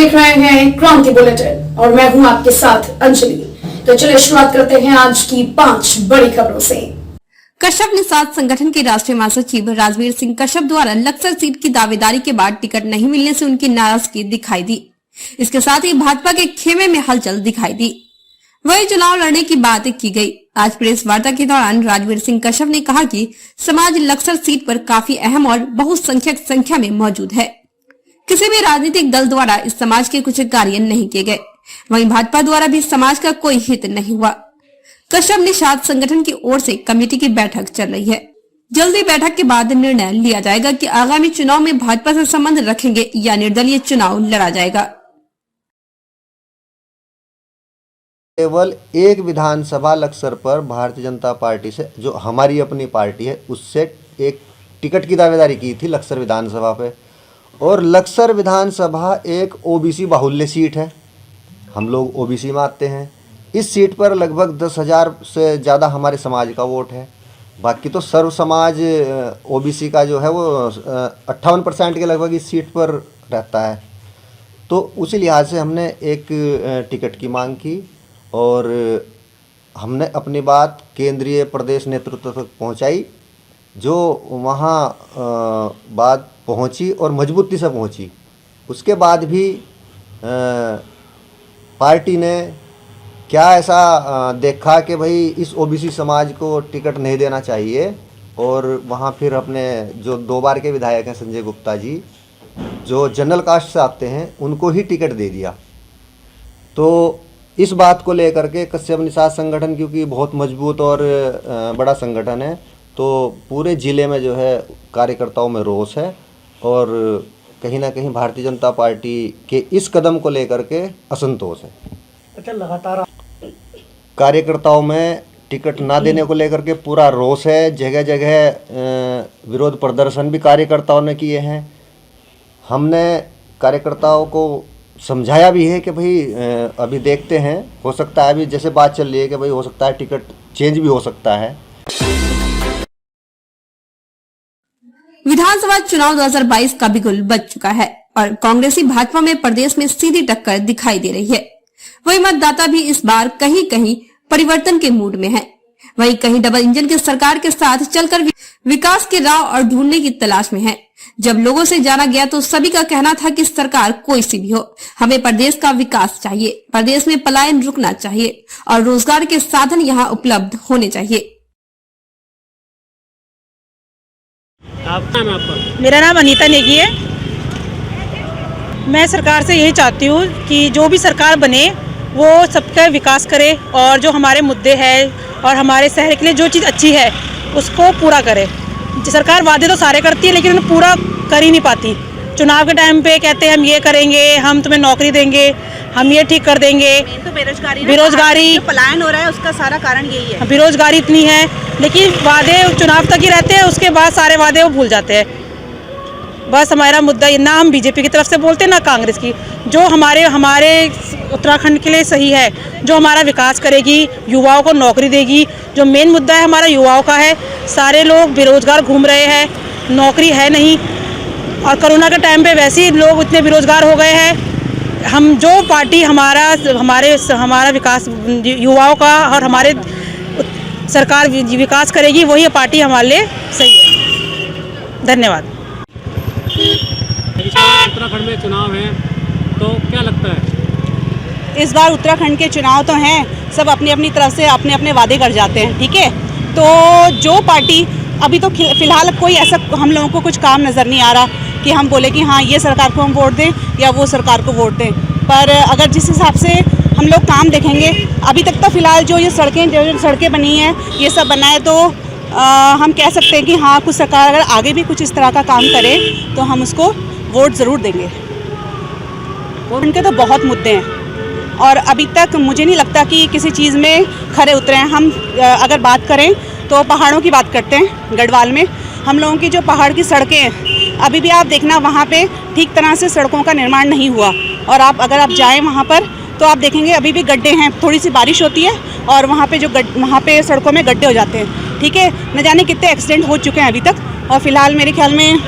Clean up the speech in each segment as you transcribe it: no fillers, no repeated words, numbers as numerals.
देख रहे हैं क्रांति बुलेटिन और मैं हूं आपके साथ अंजलि। तो चलिए शुरुआत करते हैं आज की 5 बड़ी खबरों से। कश्यप निषाद संगठन के राष्ट्रीय महासचिव राजवीर सिंह कश्यप द्वारा लक्सर सीट की दावेदारी के बाद टिकट नहीं मिलने से उनकी नाराजगी दिखाई दी। इसके साथ ही भाजपा के खेमे में हलचल दिखाई दी। वही चुनाव लड़ने की बात की गई। आज प्रेस वार्ता के दौरान राजवीर सिंह कश्यप ने कहा कि समाज लक्सर सीट पर काफी अहम और बहुसंख्यक संख्या में मौजूद है। किसी भी राजनीतिक दल द्वारा इस समाज के कुछ कार्य नहीं किए गए। वहीं भाजपा द्वारा भी समाज का कोई हित नहीं हुआ। कश्यप निषाद संगठन की ओर से कमेटी की बैठक चल रही है। जल्दी बैठक के बाद निर्णय लिया जाएगा कि आगामी चुनाव में भाजपा से संबंध रखेंगे या निर्दलीय चुनाव लड़ा जाएगा। केवल एक विधानसभा लक्सर पर भारतीय जनता पार्टी से, जो हमारी अपनी पार्टी है, उससे एक टिकट की दावेदारी की थी लक्सर विधानसभा पे। और लक्सर विधानसभा एक ओबीसी बाहुल्य सीट है। हम लोग ओबीसी में आते हैं। इस सीट पर लगभग 10,000 से ज़्यादा हमारे समाज का वोट है। बाकी तो सर्व समाज ओबीसी का जो है वो 58% के लगभग इस सीट पर रहता है। तो उसी लिहाज से हमने एक टिकट की मांग की और हमने अपनी बात केंद्रीय प्रदेश नेतृत्व तक पहुंचाई, जो वहाँ बात पहुंची और मजबूती से पहुंची। उसके बाद भी पार्टी ने क्या ऐसा देखा कि भाई इस ओबीसी समाज को टिकट नहीं देना चाहिए, और वहाँ फिर अपने जो 2 बार के विधायक हैं संजय गुप्ता जी, जो जनरल कास्ट से आते हैं, उनको ही टिकट दे दिया। तो इस बात को लेकर के कश्यप निषाद संगठन, क्योंकि बहुत मजबूत और बड़ा संगठन है, तो पूरे ज़िले में जो है कार्यकर्ताओं में रोष है और कहीं ना कहीं भारतीय जनता पार्टी के इस कदम को लेकर के असंतोष है। अच्छा, लगातार कार्यकर्ताओं में टिकट ना देने को लेकर के पूरा रोष है। जगह जगह विरोध प्रदर्शन भी कार्यकर्ताओं ने किए हैं। हमने कार्यकर्ताओं को समझाया भी है कि भाई अभी देखते हैं, हो सकता है अभी जैसे बात चल रही है कि भाई हो सकता है टिकट चेंज भी हो सकता है। विधानसभा चुनाव 2022 का बिगुल बज चुका है और कांग्रेसी भाजपा में प्रदेश में सीधी टक्कर दिखाई दे रही है। वही मतदाता भी इस बार कहीं कहीं परिवर्तन के मूड में है। वहीं कहीं डबल इंजन की सरकार के साथ चलकर विकास के राह और ढूंढने की तलाश में है। जब लोगों से जाना गया तो सभी का कहना था कि सरकार कोई सी भी हो, हमें प्रदेश का विकास चाहिए, प्रदेश में पलायन रुकना चाहिए और रोजगार के साधन यहाँ उपलब्ध होने चाहिए। आपका नाम? आपका? मेरा नाम अनीता नेगी है। मैं सरकार से यही चाहती हूँ कि जो भी सरकार बने वो सबका विकास करे और जो हमारे मुद्दे हैं और हमारे शहर के लिए जो चीज़ अच्छी है उसको पूरा करे। सरकार वादे तो सारे करती है लेकिन उन्हें पूरा कर ही नहीं पाती। चुनाव के टाइम पे कहते हैं हम ये करेंगे, हम तुम्हें नौकरी देंगे, हम ये ठीक कर देंगे। तो बेरोजगारी पलायन हो रहा है, उसका सारा कारण यही है। बेरोजगारी इतनी है, लेकिन वादे चुनाव तक ही रहते हैं, उसके बाद सारे वादे वो भूल जाते हैं। बस हमारा मुद्दा ना हम बीजेपी की तरफ से बोलते हैं ना कांग्रेस की। जो हमारे उत्तराखंड के लिए सही है, जो हमारा विकास करेगी, युवाओं को नौकरी देगी, जो मेन मुद्दा है हमारा युवाओं का है। सारे लोग बेरोजगार घूम रहे हैं, नौकरी है नहीं, और कोरोना के टाइम पे वैसे ही लोग इतने बेरोजगार हो गए हैं। हम जो पार्टी हमारा विकास युवाओं का और हमारे सरकार विकास करेगी, वही पार्टी हमारे लिए सही है। धन्यवाद। इस बार उत्तराखंड में चुनाव है तो क्या लगता है? इस बार उत्तराखंड के चुनाव तो हैं, सब अपनी अपनी तरफ से अपने अपने वादे कर जाते हैं, ठीक है। तो जो पार्टी अभी तो फिलहाल कोई ऐसा हम लोगों को कुछ काम नज़र नहीं आ रहा कि हम बोले कि हाँ ये सरकार को हम वोट दें या वो सरकार को वोट दें। पर अगर जिस हिसाब से हम लोग काम देखेंगे, अभी तक तो फिलहाल जो ये सड़कें बनी हैं, ये सब बना है, तो हम कह सकते हैं कि हाँ कुछ सरकार अगर आगे भी कुछ इस तरह का काम करे तो हम उसको वोट ज़रूर देंगे। उनके तो बहुत मुद्दे हैं और अभी तक मुझे नहीं लगता कि किसी चीज़ में खरे उतरे हैं। हम अगर बात करें तो पहाड़ों की बात करते हैं। गढ़वाल में हम लोगों की जो पहाड़ की सड़कें हैं, अभी भी आप देखना वहाँ पे ठीक तरह से सड़कों का निर्माण नहीं हुआ। और अगर आप जाएँ वहाँ पर तो आप देखेंगे अभी भी गड्ढे हैं। थोड़ी सी बारिश होती है और वहाँ पे सड़कों में गड्ढे हो जाते हैं, ठीक है। न जाने कितने एक्सीडेंट हो चुके हैं अभी तक। और फिलहाल मेरे ख्याल में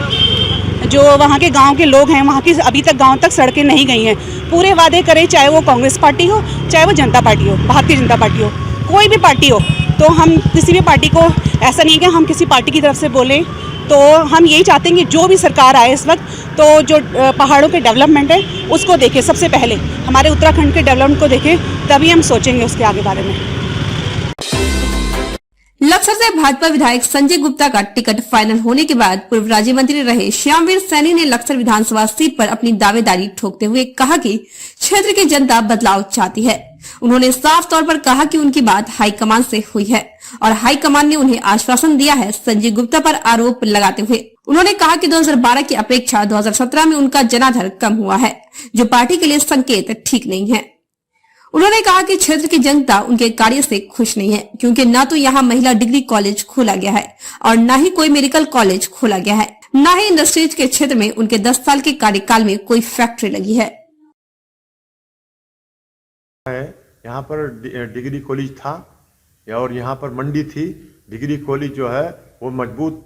जो वहाँ के गांव के लोग हैं, वहाँ की अभी तक गांव तक सड़कें नहीं गई हैं। पूरे वादे करें, चाहे वो कांग्रेस पार्टी हो, चाहे वो जनता पार्टी हो, भारतीय जनता पार्टी हो, कोई भी पार्टी हो। तो हम किसी भी पार्टी को, ऐसा नहीं कि हम किसी पार्टी की तरफ से बोलें, तो हम यही चाहते हैं कि जो भी सरकार आए इस वक्त, तो जो पहाड़ों के डेवलपमेंट है उसको देखें, सबसे पहले हमारे उत्तराखंड के डेवलपमेंट को देखें, तभी हम सोचेंगे उसके आगे बारे में। लक्सर से भाजपा विधायक संजय गुप्ता का टिकट फाइनल होने के बाद पूर्व राज्य मंत्री रहे श्यामवीर सैनी ने लक्सर विधानसभा सीट पर अपनी दावेदारी ठोकते हुए कहा कि क्षेत्र की जनता बदलाव चाहती है। उन्होंने साफ तौर पर कहा कि उनकी बात हाईकमान से हुई है और हाईकमान ने उन्हें आश्वासन दिया है। संजय गुप्ता पर आरोप लगाते हुए उन्होंने कहा कि 2012 की अपेक्षा 2017 में उनका जनाधार कम हुआ है, जो पार्टी के लिए संकेत ठीक नहीं है। उन्होंने कहा कि क्षेत्र की जनता उनके कार्य से खुश नहीं है, क्योंकि न तो यहाँ महिला डिग्री कॉलेज खोला गया है और न ही कोई मेडिकल कॉलेज खोला गया है, न ही इंडस्ट्रीज के क्षेत्र में उनके 10 साल के कार्यकाल में कोई फैक्ट्री लगी है। यहाँ पर डिग्री कॉलेज था और यहाँ पर मंडी थी। डिग्री कॉलेज जो है वो मजबूत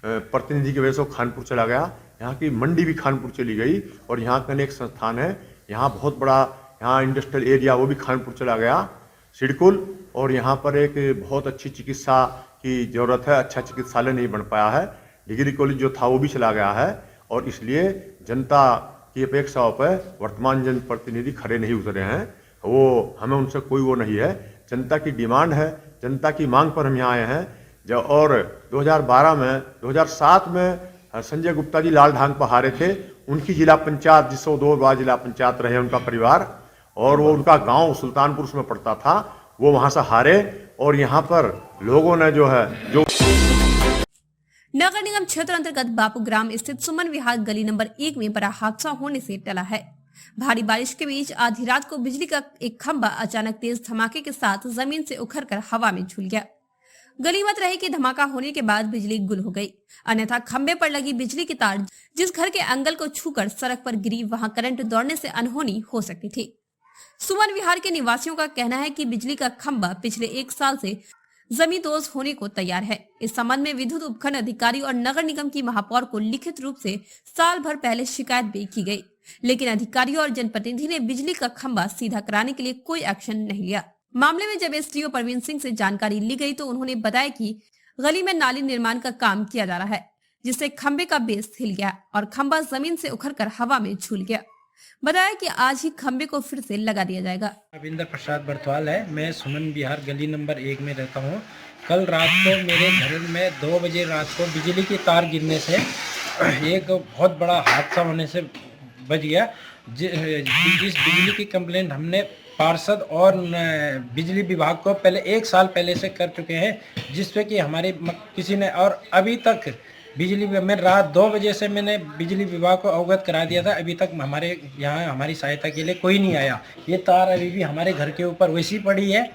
प्रतिनिधि की वजह से खानपुर चला गया। यहाँ की मंडी भी खानपुर चली गई और यहाँ का एक संस्थान है, यहाँ बहुत बड़ा यहाँ इंडस्ट्रियल एरिया, वो भी खानपुर चला गया सिडकुल। और यहाँ पर एक बहुत अच्छी चिकित्सा की ज़रूरत है, अच्छा चिकित्सालय नहीं बन पाया है। डिग्री कॉलेज जो था वो भी चला गया है और इसलिए जनता की अपेक्षाओं पर वर्तमान जनप्रतिनिधि खड़े नहीं उतरे हैं। वो हमें उनसे कोई वो नहीं है, जनता की डिमांड है, जनता की मांग पर हम यहाँ आए हैं। और 2007 में संजय गुप्ता जी लाल ढांग पर हारे थे। उनकी जिला पंचायत, जिससे 2 बार जिला पंचायत रहे उनका परिवार, और वो उनका गांव सुल्तानपुर में पड़ता था, वो वहां से हारे। और यहाँ पर लोगों ने जो नगर निगम क्षेत्र अंतर्गत बापूग्राम स्थित सुमन विहार गली नंबर 1 में बड़ा हादसा होने से टला है। भारी बारिश के बीच आधी रात को बिजली का एक खंभा अचानक तेज धमाके के साथ जमीन से उखड़कर हवा में झूल गया। गनीमत रही कि धमाका होने के बाद बिजली गुल हो गई, अन्यथा खंभे पर लगी बिजली की तार जिस घर के एंगल को छूकर सड़क पर गिरी, वहां करंट दौड़ने से अनहोनी हो सकती थी। सुमन विहार के निवासियों का कहना है कि बिजली का खंभा पिछले 1 साल से जमींदोज होने को तैयार है। इस संबंध में विद्युत उपखंड अधिकारी और नगर निगम की महापौर को लिखित रूप से साल भर पहले शिकायत भी की गई, लेकिन अधिकारियों और जनप्रतिनिधि ने बिजली का खंभा सीधा कराने के लिए कोई एक्शन नहीं लिया। मामले में जब एसडीओ परवीन सिंह से जानकारी ली गई तो उन्होंने बताया कि गली में नाली निर्माण का काम किया जा रहा है, जिससे खंभे का बेस हिल गया और खंभा जमीन से उखड़कर हवा में झूल गया। बताया कि आज ही खंभे को फिर से लगा दिया जाएगा। रविंद्र प्रसाद बर्थवाल है, मैं सुमन विहार गली नंबर 1 में रहता हूँ। कल रात को मेरे घर में 2 बजे रात को बिजली की तार गिरने से एक बहुत बड़ा हादसा होने से बच गया। इस बिजली की कंप्लेंट हमने पार्षद और बिजली विभाग को पहले 1 साल पहले से कर चुके हैं, जिसपे कि हमारी किसी ने, और अभी तक बिजली में रात 2 बजे से मैंने बिजली विभाग को अवगत करा दिया था, अभी तक हमारे यहाँ हमारी सहायता के लिए कोई नहीं आया। ये तार अभी भी हमारे घर के ऊपर वैसी पड़ी है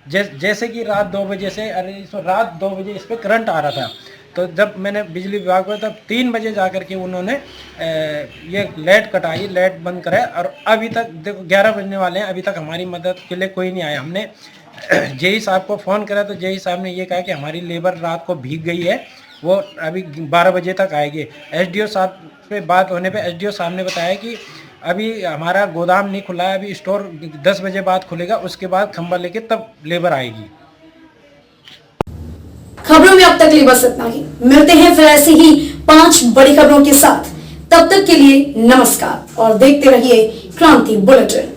जैसे कि रात 2 बजे से, रात 2 बजे इस पर करंट आ रहा था। तो जब मैंने बिजली विभाग को, तब 3 बजे जा कर के उन्होंने ये लाइट कटाई, लाइट बंद कराया, और अभी तक देखो 11 बजने वाले हैं, अभी तक हमारी मदद के लिए कोई नहीं आया। हमने जेई साहब को फ़ोन करा तो जेई साहब ने ये कहा कि हमारी लेबर रात को भीग गई है, वो अभी 12 बजे तक आएगी। एसडीओ साहब पे बात होने पे एसडीओ साहब ने बताया कि अभी हमारा गोदाम नहीं खुला है, अभी स्टोर 10 बजे बाद खुलेगा, उसके बाद खंभा लेके तब लेबर आएगी। खबरों में अब तक लिए बस इतना ही। मिलते हैं फिर ऐसे ही 5 बड़ी खबरों के साथ। तब तक के लिए नमस्कार और देखते रहिए क्रांति बुलेटिन।